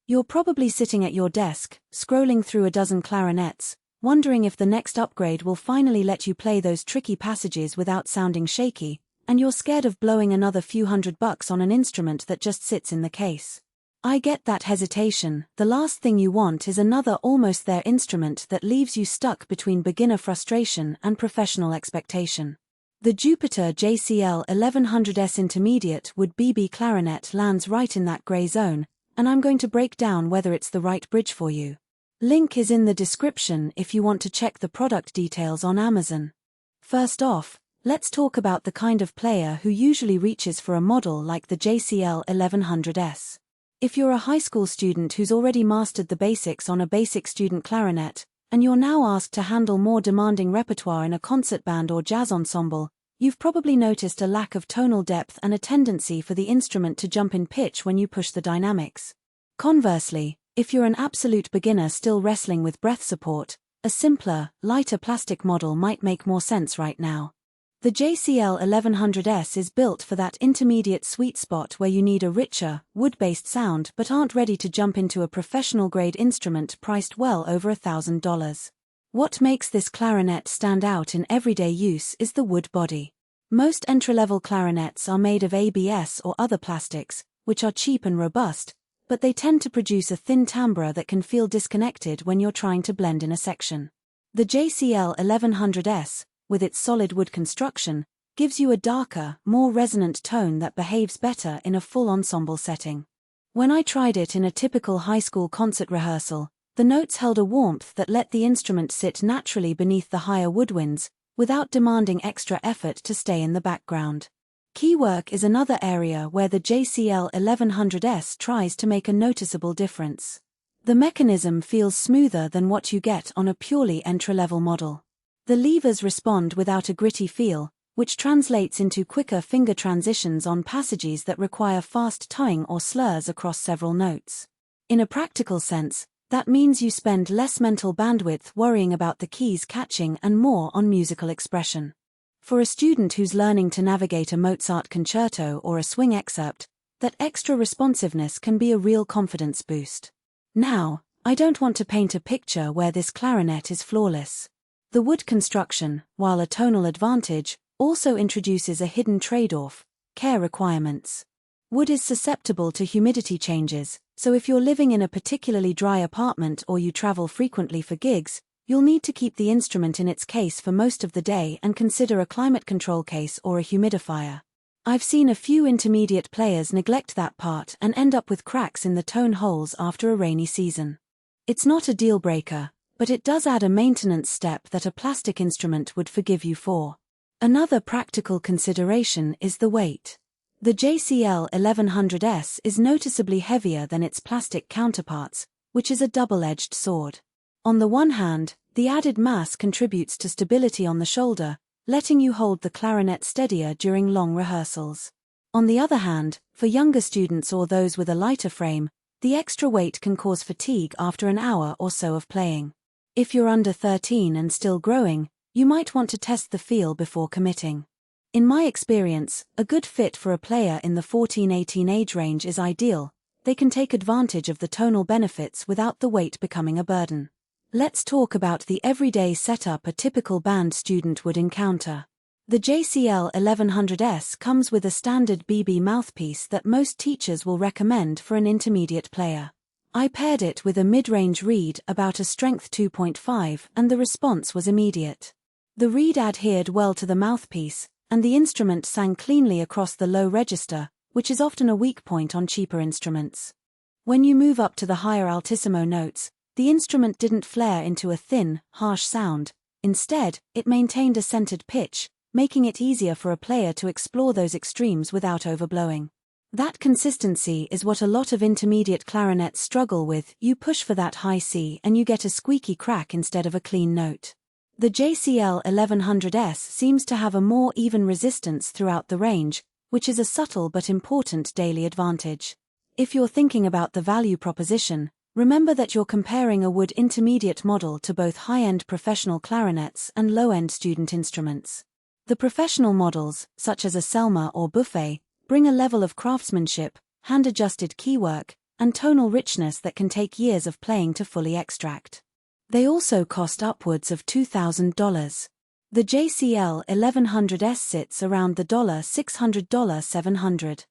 You're probably sitting at your desk, scrolling through a dozen clarinets, wondering if the next upgrade will finally let you play those tricky passages without sounding shaky, and you're scared of blowing another few $100 on an instrument that just sits in the case. I get that hesitation. The last thing you want is another almost there instrument that leaves you stuck between beginner frustration and professional expectation. The Jupiter JCL1100S Intermediate Wood BB Clarinet lands right in that grey zone, and I'm going to break down whether it's the right bridge for you. Link is in the description if you want to check the product details on Amazon. First off, let's talk about the kind of player who usually reaches for a model like the JCL1100S. If you're a high school student who's already mastered the basics on a basic student clarinet, and you're now asked to handle more demanding repertoire in a concert band or jazz ensemble, you've probably noticed a lack of tonal depth and a tendency for the instrument to jump in pitch when you push the dynamics. Conversely, if you're an absolute beginner still wrestling with breath support, a simpler, lighter plastic model might make more sense right now. The JCL1100S is built for that intermediate sweet spot where you need a richer, wood-based sound but aren't ready to jump into a professional-grade instrument priced well over $1,000. What makes this clarinet stand out in everyday use is the wood body. Most entry-level clarinets are made of ABS or other plastics, which are cheap and robust, but they tend to produce a thin timbre that can feel disconnected when you're trying to blend in a section. The JCL1100S, with its solid wood construction, gives you a darker, more resonant tone that behaves better in a full ensemble setting. When I tried it in a typical high school concert rehearsal, the notes held a warmth that let the instrument sit naturally beneath the higher woodwinds, without demanding extra effort to stay in the background. Keywork is another area where the JCL1100S tries to make a noticeable difference. The mechanism feels smoother than what you get on a purely entry-level model. The levers respond without a gritty feel, which translates into quicker finger transitions on passages that require fast tonguing or slurs across several notes. In a practical sense, that means you spend less mental bandwidth worrying about the keys catching and more on musical expression. For a student who's learning to navigate a Mozart concerto or a swing excerpt, that extra responsiveness can be a real confidence boost. Now, I don't want to paint a picture where this clarinet is flawless. The wood construction, while a tonal advantage, also introduces a hidden trade-off: care requirements. Wood is susceptible to humidity changes, so if you're living in a particularly dry apartment or you travel frequently for gigs, you'll need to keep the instrument in its case for most of the day and consider a climate control case or a humidifier. I've seen a few intermediate players neglect that part and end up with cracks in the tone holes after a rainy season. It's not a deal breaker, but it does add a maintenance step that a plastic instrument would forgive you for. Another practical consideration is the weight. The JCL1100S is noticeably heavier than its plastic counterparts, which is a double-edged sword. On the one hand, the added mass contributes to stability on the shoulder, letting you hold the clarinet steadier during long rehearsals. On the other hand, for younger students or those with a lighter frame, the extra weight can cause fatigue after an hour or so of playing. If you're under 13 and still growing, you might want to test the feel before committing. In my experience, a good fit for a player in the 14-18 age range is ideal. They can take advantage of the tonal benefits without the weight becoming a burden. Let's talk about the everyday setup a typical band student would encounter. The JCL1100S comes with a standard BB mouthpiece that most teachers will recommend for an intermediate player. I paired it with a mid-range reed about a strength 2.5 and the response was immediate. The reed adhered well to the mouthpiece, and the instrument sang cleanly across the low register, which is often a weak point on cheaper instruments. When you move up to the higher altissimo notes, the instrument didn't flare into a thin, harsh sound. Instead, it maintained a centered pitch, making it easier for a player to explore those extremes without overblowing. That consistency is what a lot of intermediate clarinets struggle with. You push for that high C and you get a squeaky crack instead of a clean note. The JCL1100S seems to have a more even resistance throughout the range, which is a subtle but important daily advantage. If you're thinking about the value proposition, remember that you're comparing a wood intermediate model to both high-end professional clarinets and low-end student instruments. The professional models, such as a Selmer or Buffet, bring a level of craftsmanship, hand-adjusted keywork, and tonal richness that can take years of playing to fully extract. They also cost upwards of $2,000. The JCL1100S sits around the $600-$700